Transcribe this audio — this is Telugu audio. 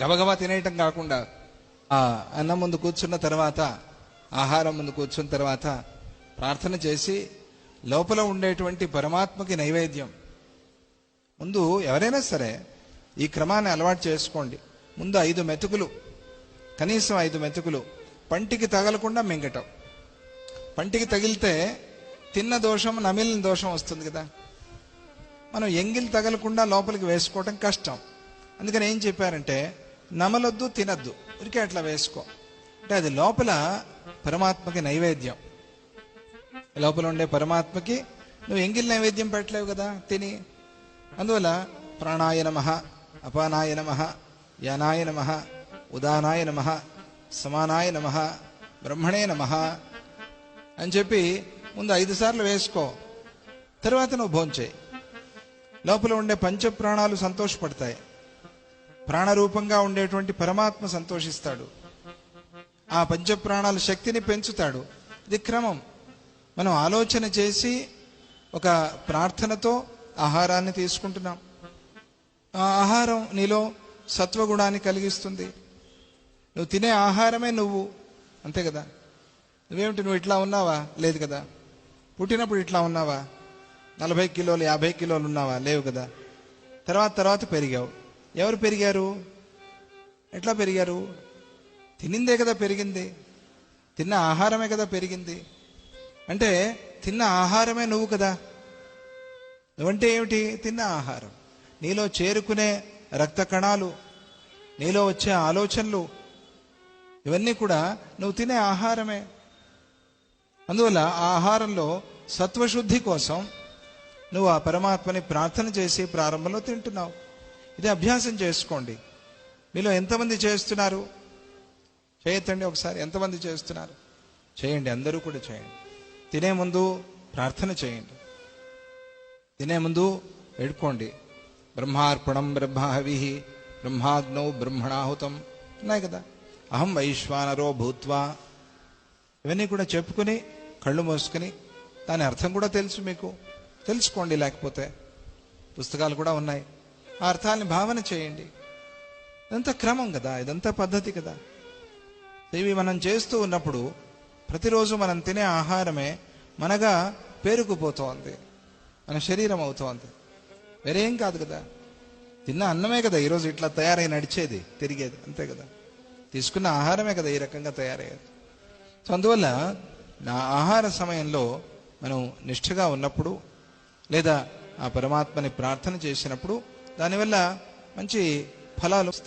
గబగబా తినేయటం కాకుండా ఆ అన్నం ముందు కూర్చున్న తర్వాత, ఆహారం ముందు కూర్చున్న తర్వాత ప్రార్థన చేసి లోపల ఉండేటువంటి పరమాత్మకి నైవేద్యం ముందు ఎవరైనా సరే ఈ క్రమాన్ని అలవాటు చేసుకోండి. ముందు 5 మెతుకులు, కనీసం 5 మెతుకులు పంటికి తగలకుండా మింగటం. పంటికి తగిలితే తిన్న దోషం, నమిలిన దోషం వస్తుంది కదా. మనం ఎంగిల్ తగలకుండా లోపలికి వేసుకోవటం కష్టం. అందుకని ఏం చెప్పారంటే, నమలొద్దు, తినద్దు, ఉరికే అట్లా వేసుకో. అంటే అది లోపల పరమాత్మకి నైవేద్యం. లోపల ఉండే పరమాత్మకి నువ్వు ఎంగిల్ నైవేద్యం పెట్టలేవు కదా తిని. అందువల్ల ప్రాణాయ నమః, అపానాయ నమః, యానాయ నమః, ఉదానాయ నమః, సమానాయ నమః, బ్రహ్మణే నమః అని చెప్పి ముందు 5 సార్లు వేసుకో. తర్వాత నువ్వు భోంచేయి. లోపల ఉండే పంచప్రాణాలు సంతోషపడతాయి. ప్రాణరూపంగా ఉండేటువంటి పరమాత్మ సంతోషిస్తాడు. ఆ పంచప్రాణాల శక్తిని పెంచుతాడు. ఇది క్రమం. మనం ఆలోచన చేసి ఒక ప్రార్థనతో ఆహారాన్ని తీసుకుంటున్నాం. ఆ ఆహారం నీలో సత్వగుణాన్ని కలిగిస్తుంది. నువ్వు తినే ఆహారమే నువ్వు, అంతే కదా. నువ్వేమిటి, నువ్వు ఇట్లా ఉన్నావా? లేదు కదా. పుట్టినప్పుడు ఇట్లా ఉన్నావా? 40 కిలోలు 50 కిలోలు ఉన్నావా? లేవు కదా. తర్వాత పెరిగావు. ఎవరు పెరిగారు? ఎట్లా పెరిగారు? తినిందే కదా పెరిగింది. తిన్న ఆహారమే కదా పెరిగింది. అంటే తిన్న ఆహారమే నువ్వు కదా. నువ్వంటే ఏమిటి? తిన్న ఆహారం. నీలో చేరుకునే రక్త కణాలు, నీలో వచ్చే ఆలోచనలు, ఇవన్నీ కూడా నువ్వు తినే ఆహారమే. అందువల్ల ఆ ఆహారంలో సత్వశుద్ధి కోసం నువ్వు ఆ పరమాత్మని ప్రార్థన చేసి ప్రారంభంలో తింటున్నావు. ఇది అభ్యాసం చేసుకోండి. మీలో ఎంతమంది చేస్తున్నారు? చేయొద్దండి ఒకసారి. ఎంతమంది చేస్తున్నారు? చేయండి, అందరూ కూడా చేయండి. తినే ముందు ప్రార్థన చేయండి. తినే ముందు వేడుకోండి. బ్రహ్మార్పణం బ్రహ్మహవి బ్రహ్మాగ్నౌ బ్రహ్మణాహుతం ఉన్నాయి కదా. అహం వైశ్వానరో భూత్వా, ఇవన్నీ కూడా చెప్పుకుని కళ్ళు మూసుకుని, దాని అర్థం కూడా తెలుసు మీకు, తెలుసుకోండి. లేకపోతే పుస్తకాలు కూడా ఉన్నాయి, ఆ అర్థాలని భావన చేయండి. ఇదంతా క్రమం కదా, ఇదంతా పద్ధతి కదా. ఇవి మనం చేస్తూ ఉన్నప్పుడు ప్రతిరోజు మనం తినే ఆహారమే మనగా పేరుకుపోతోంది, మన శరీరం అవుతోంది. వేరేం కాదు కదా. తిన్న అన్నమే కదా ఈరోజు ఇట్లా తయారై నడిచేది, తిరిగేది, అంతే కదా. తీసుకున్న ఆహారమే కదా ఈ రకంగా తయారయ్యేది. సో అందువల్ల నా ఆహార సమయంలో మనం నిష్ఠగా ఉన్నప్పుడు, లేదా ఆ పరమాత్మని ప్రార్థన చేసినప్పుడు దానివల్ల మంచి ఫలాలు వస్తాయి.